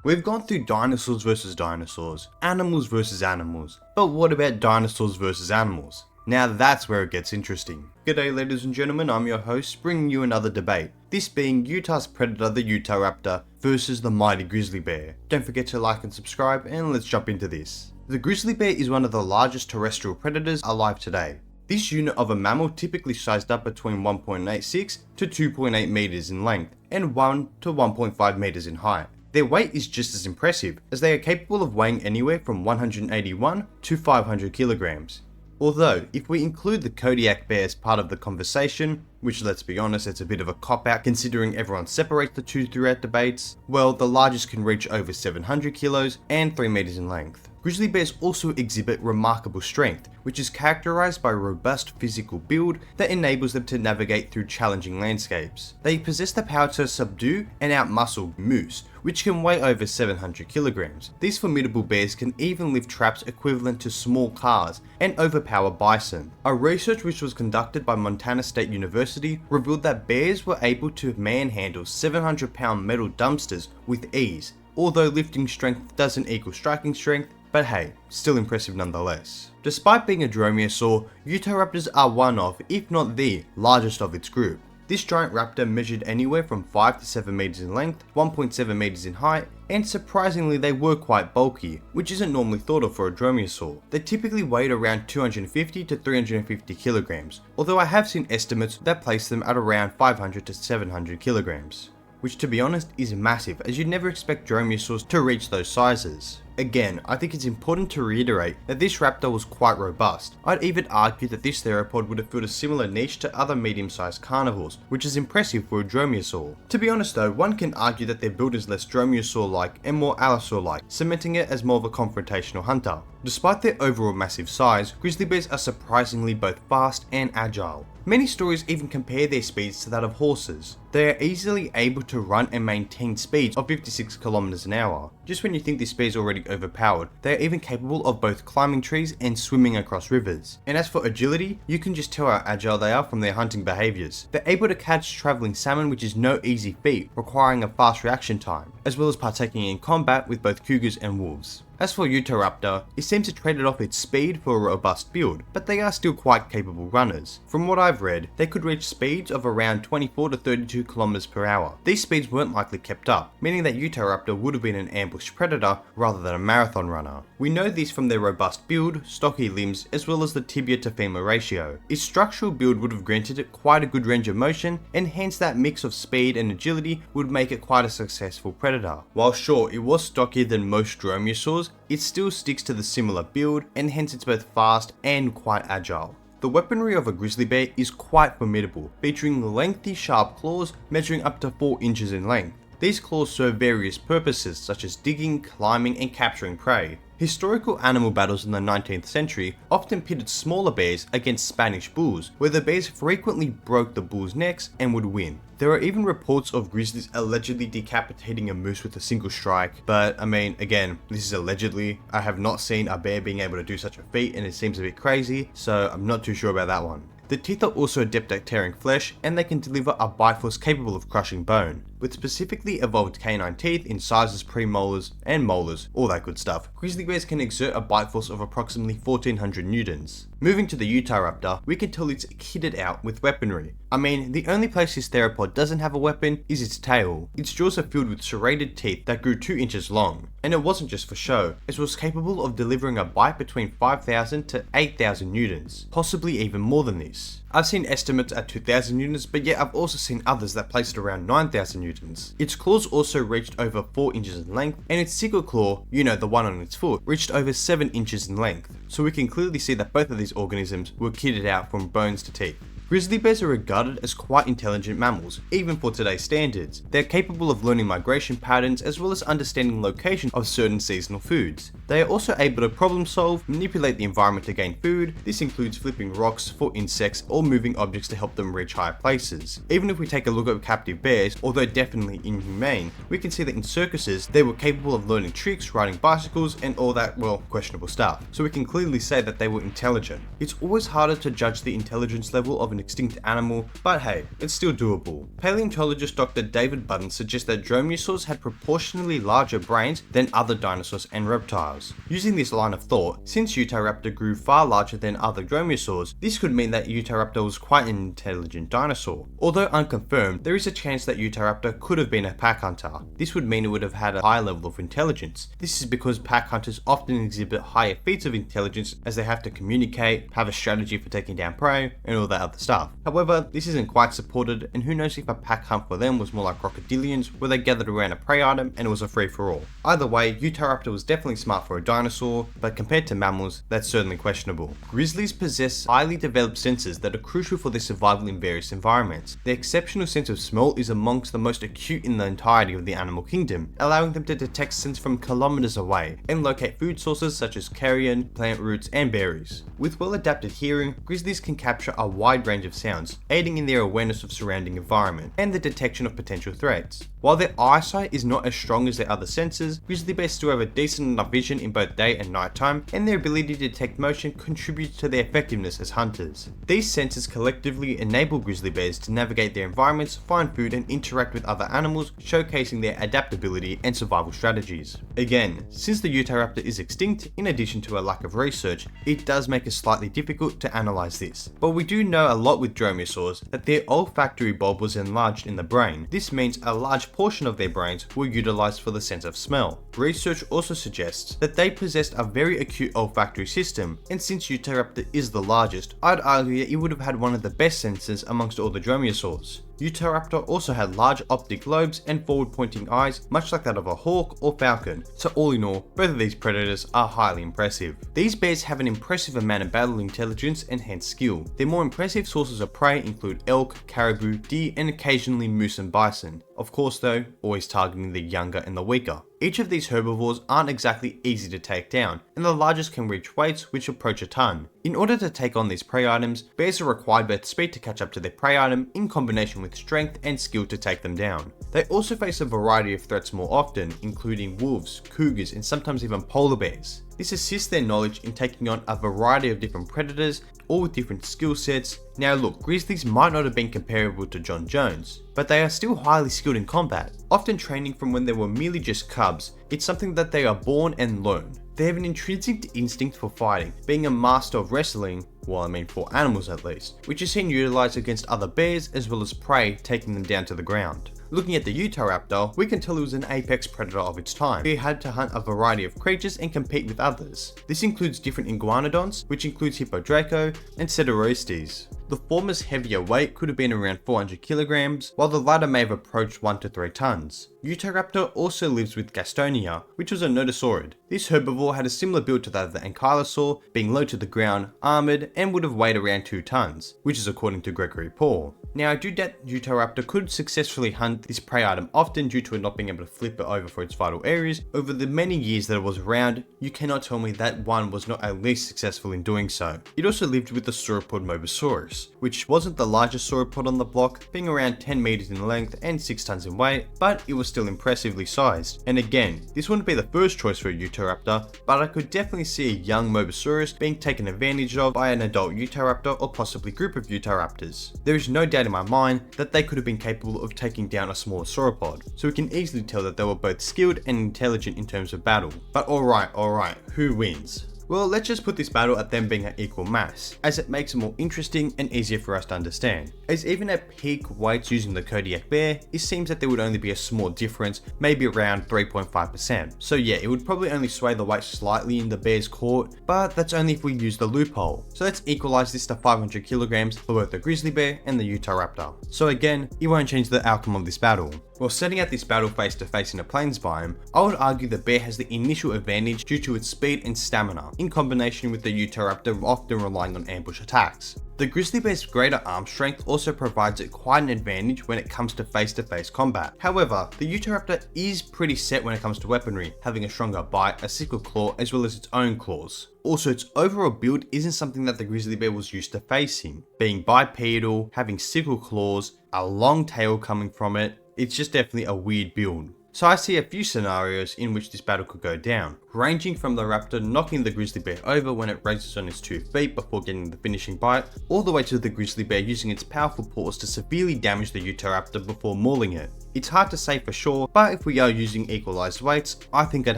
We've gone through dinosaurs versus dinosaurs, animals versus animals, but what about dinosaurs versus animals? Now that's where it gets interesting. G'day ladies and gentlemen, I'm your host, bringing you another debate, this being Utah's predator the Utahraptor versus the mighty Grizzly Bear. Don't forget to like and subscribe, and let's jump into this. The Grizzly Bear is one of the largest terrestrial predators alive today. This unit of a mammal typically sized up between 1.86 to 2.8 meters in length and 1 to 1.5 meters in height. Their weight is just as impressive, as they are capable of weighing anywhere from 181 to 500 kilograms. Although, if we include the Kodiak bear as part of the conversation, which let's be honest, it's a bit of a cop-out considering everyone separates the two throughout debates, well, the largest can reach over 700 kilos and 3 meters in length. Grizzly bears also exhibit remarkable strength, which is characterized by a robust physical build that enables them to navigate through challenging landscapes. They possess the power to subdue and outmuscle moose, which can weigh over 700 kilograms. These formidable bears can even lift traps equivalent to small cars and overpower bison. A research which was conducted by Montana State University revealed that bears were able to manhandle 700-pound metal dumpsters with ease. Although lifting strength doesn't equal striking strength, but hey, still impressive nonetheless. Despite being a dromaeosaur, Utahraptors are one of, if not the, largest of its group. This giant raptor measured anywhere from 5 to 7 meters in length, 1.7 meters in height, and surprisingly they were quite bulky, which isn't normally thought of for a dromaeosaur. They typically weighed around 250 to 350 kilograms, although I have seen estimates that place them at around 500 to 700 kilograms. Which to be honest is massive, as you'd never expect dromaeosaurs to reach those sizes. Again, I think it's important to reiterate that this raptor was quite robust. I'd even argue that this theropod would have filled a similar niche to other medium-sized carnivores, which is impressive for a dromaeosaur. To be honest though, one can argue that their build is less dromaeosaur-like and more allosaur-like, cementing it as more of a confrontational hunter. Despite their overall massive size, grizzly bears are surprisingly both fast and agile. Many stories even compare their speeds to that of horses. They are easily able to run and maintain speeds of 56 kilometers an hour. Just when you think this speed is already overpowered, they are even capable of both climbing trees and swimming across rivers. And as for agility, you can just tell how agile they are from their hunting behaviors. They're able to catch traveling salmon, which is no easy feat, requiring a fast reaction time, as well as partaking in combat with both cougars and wolves. As for Utahraptor, it seems to trade off its speed for a robust build, but they are still quite capable runners. From what I've read, they could reach speeds of around 24 to 32 km per hour. These speeds weren't likely kept up, meaning that Utahraptor would have been an ambush predator rather than a marathon runner. We know this from their robust build, stocky limbs, as well as the tibia to femur ratio. Its structural build would have granted it quite a good range of motion, and hence that mix of speed and agility would make it quite a successful predator. While sure, it was stockier than most dromaeosaurs, it still sticks to the similar build, and hence it's both fast and quite agile. The weaponry of a grizzly bear is quite formidable, featuring lengthy sharp claws measuring up to 4 inches in length. These claws serve various purposes such as digging, climbing and capturing prey. Historical animal battles in the 19th century often pitted smaller bears against Spanish bulls, where the bears frequently broke the bulls' necks and would win. There are even reports of grizzlies allegedly decapitating a moose with a single strike, but I mean, again, this is allegedly. I have not seen a bear being able to do such a feat, and it seems a bit crazy, so I'm not too sure about that one. The teeth are also adept at tearing flesh, and they can deliver a bite force capable of crushing bone. With specifically evolved canine teeth in sizes premolars and molars, all that good stuff, grizzly bears can exert a bite force of approximately 1400 newtons. Moving to the Utahraptor, we can tell it's kitted out with weaponry. I mean, the only place this theropod doesn't have a weapon is its tail. Its jaws are filled with serrated teeth that grew 2 inches long. And it wasn't just for show, it was capable of delivering a bite between 5000 to 8000 newtons, possibly even more than this. I've seen estimates at 2000 newtons, but yet I've also seen others that placed it around 9000 newtons. Its claws also reached over 4 inches in length, and its sickle claw, you know, the one on its foot, reached over 7 inches in length. So we can clearly see that both of these organisms were kitted out from bones to teeth. Grizzly bears are regarded as quite intelligent mammals, even for today's standards. They're capable of learning migration patterns as well as understanding location of certain seasonal foods. They are also able to problem solve, manipulate the environment to gain food. This includes flipping rocks for insects or moving objects to help them reach higher places. Even if we take a look at captive bears, although definitely inhumane, we can see that in circuses they were capable of learning tricks, riding bicycles and all that, well, questionable stuff. So we can clearly say that they were intelligent. It's always harder to judge the intelligence level of an an extinct animal, but hey, it's still doable. Paleontologist Dr. David Budden suggests that dromaeosaurs had proportionally larger brains than other dinosaurs and reptiles. Using this line of thought, since Utahraptor grew far larger than other dromaeosaurs, this could mean that Utahraptor was quite an intelligent dinosaur. Although unconfirmed, there is a chance that Utahraptor could have been a pack hunter. This would mean it would have had a high level of intelligence. This is because pack hunters often exhibit higher feats of intelligence as they have to communicate, have a strategy for taking down prey, and all that other stuff. However, this isn't quite supported, and who knows if a pack hunt for them was more like crocodilians, where they gathered around a prey item and it was a free-for-all. Either way, Utahraptor was definitely smart for a dinosaur, but compared to mammals, that's certainly questionable. Grizzlies possess highly developed senses that are crucial for their survival in various environments. Their exceptional sense of smell is amongst the most acute in the entirety of the animal kingdom, allowing them to detect scents from kilometers away and locate food sources such as carrion, plant roots, and berries. With well-adapted hearing, grizzlies can capture a wide range of sounds, aiding in their awareness of surrounding environment and the detection of potential threats. While their eyesight is not as strong as their other senses, grizzly bears still have a decent enough vision in both day and night time, and their ability to detect motion contributes to their effectiveness as hunters. These senses collectively enable grizzly bears to navigate their environments, find food, and interact with other animals, showcasing their adaptability and survival strategies. Again, since the Utahraptor is extinct, in addition to a lack of research, it does make it slightly difficult to analyze this. But we do know a lot with dromaeosaurs that their olfactory bulb was enlarged in the brain. This means a large portion of their brains were utilized for the sense of smell. Research also suggests that they possessed a very acute olfactory system, and since Utahraptor is the largest, I'd argue that it would have had one of the best senses amongst all the dromaeosaurs. Utahraptor also had large optic lobes and forward-pointing eyes, much like that of a hawk or falcon, so all in all, both of these predators are highly impressive. These bears have an impressive amount of battle intelligence and hence skill. Their more impressive sources of prey include elk, caribou, deer, and occasionally moose and bison. Of course though, always targeting the younger and the weaker. Each of these herbivores aren't exactly easy to take down, and the largest can reach weights which approach a ton. In order to take on these prey items, bears are required both speed to catch up to their prey item in combination with strength and skill to take them down. They also face a variety of threats more often, including wolves, cougars, and sometimes even polar bears. This assists their knowledge in taking on a variety of different predators, all with different skill sets. Now look, grizzlies might not have been comparable to John Jones, but they are still highly skilled in combat, often training from when they were merely just cubs. It's something that they are born and learn. They have an intrinsic instinct for fighting, being a master of wrestling, well I mean for animals at least, which is seen utilized against other bears as well as prey, taking them down to the ground. Looking at the Utahraptor, we can tell it was an apex predator of its time. It had to hunt a variety of creatures and compete with others. This includes different iguanodonts, which includes Hippodraco and Ceteroistes. The former's heavier weight could have been around 400 kilograms, while the latter may have approached 1 to 3 tons. Utahraptor also lives with Gastonia, which was a nodosaurid. This herbivore had a similar build to that of the ankylosaur, being low to the ground, armoured, and would have weighed around 2 tons, which is according to Gregory Paul. Now I do doubt Utahraptor could successfully hunt this prey item, often due to it not being able to flip it over for its vital areas. Over the many years that it was around, you cannot tell me that one was not at least successful in doing so. It also lived with the sauropod Mosasaurus, which wasn't the largest sauropod on the block, being around 10 meters in length and 6 tons in weight, but it was still impressively sized. And again, this wouldn't be the first choice for a Utahraptor, but I could definitely see a young Mosasaurus being taken advantage of by an adult Utahraptor or possibly group of Utahraptors. There is no doubt in my mind that they could have been capable of taking down a smaller sauropod, so we can easily tell that they were both skilled and intelligent in terms of battle. But alright, who wins? Well, let's just put this battle at them being at equal mass, as it makes it more interesting and easier for us to understand. As even at peak weights using the Kodiak bear, it seems that there would only be a small difference, maybe around 3.5%. So yeah, it would probably only sway the weight slightly in the bear's court, but that's only if we use the loophole. So let's equalize this to 500 kilograms for both the grizzly bear and the Utahraptor. So again, it won't change the outcome of this battle. While setting out this battle face to face in a plains biome, I would argue the bear has the initial advantage due to its speed and stamina, in combination with the Utahraptor often relying on ambush attacks. The grizzly bear's greater arm strength also provides it quite an advantage when it comes to face-to-face combat. However, the Utahraptor is pretty set when it comes to weaponry, having a stronger bite, a sickle claw, as well as its own claws. Also, its overall build isn't something that the grizzly bear was used to facing. Being bipedal, having sickle claws, a long tail coming from it, it's just definitely a weird build. So I see a few scenarios in which this battle could go down, ranging from the raptor knocking the grizzly bear over when it raises on its 2 feet before getting the finishing bite, all the way to the grizzly bear using its powerful paws to severely damage the Utahraptor before mauling it. It's hard to say for sure, but if we are using equalized weights, I think I'd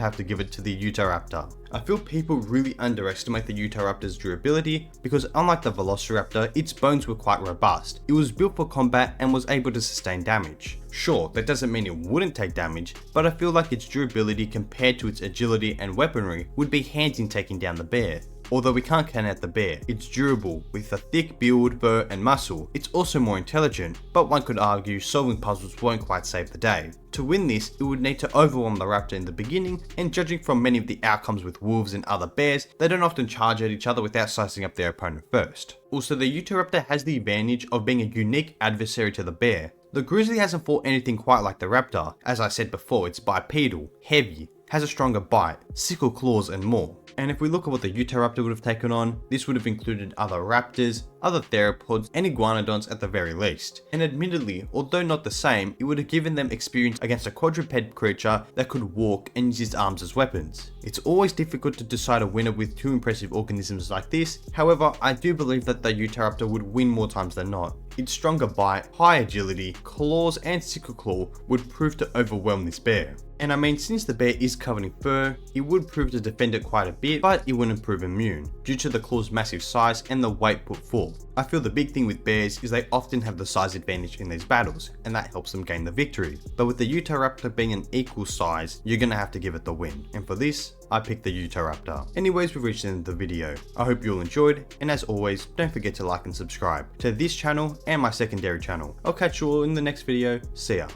have to give it to the Utahraptor. I feel people really underestimate the Utahraptor's durability because unlike the Velociraptor, its bones were quite robust. It was built for combat and was able to sustain damage. Sure, that doesn't mean it wouldn't take damage, but I feel like its durability compared to its agility and weaponry would be hands in taking down the bear. Although we can't count out the bear, it's durable, with a thick build, fur and muscle. It's also more intelligent, but one could argue solving puzzles won't quite save the day. To win this, it would need to overwhelm the raptor in the beginning, and judging from many of the outcomes with wolves and other bears, they don't often charge at each other without sizing up their opponent first. Also, the Utahraptor has the advantage of being a unique adversary to the bear. The grizzly hasn't fought anything quite like the raptor. As I said before, it's bipedal, heavy, has a stronger bite, sickle claws and more. And if we look at what the Utahraptor would have taken on, this would have included other raptors, other theropods and iguanodons at the very least. And admittedly, although not the same, it would have given them experience against a quadruped creature that could walk and use its arms as weapons. It's always difficult to decide a winner with 2 impressive organisms like this, however I do believe that the Utahraptor would win more times than not. Its stronger bite, high agility, claws and sickle claw would prove to overwhelm this bear. And I mean, since the bear is covered in fur, it would prove to defend it quite a bit, but it wouldn't prove immune, due to the claw's massive size and the weight put forth. I feel the big thing with bears is they often have the size advantage in these battles, and that helps them gain the victory. But with the Utahraptor being an equal size, you're gonna have to give it the win. And for this, I picked the Utahraptor. Anyways, we've reached the end of the video. I hope you all enjoyed, and as always, don't forget to like and subscribe to this channel and my secondary channel. I'll catch you all in the next video. See ya.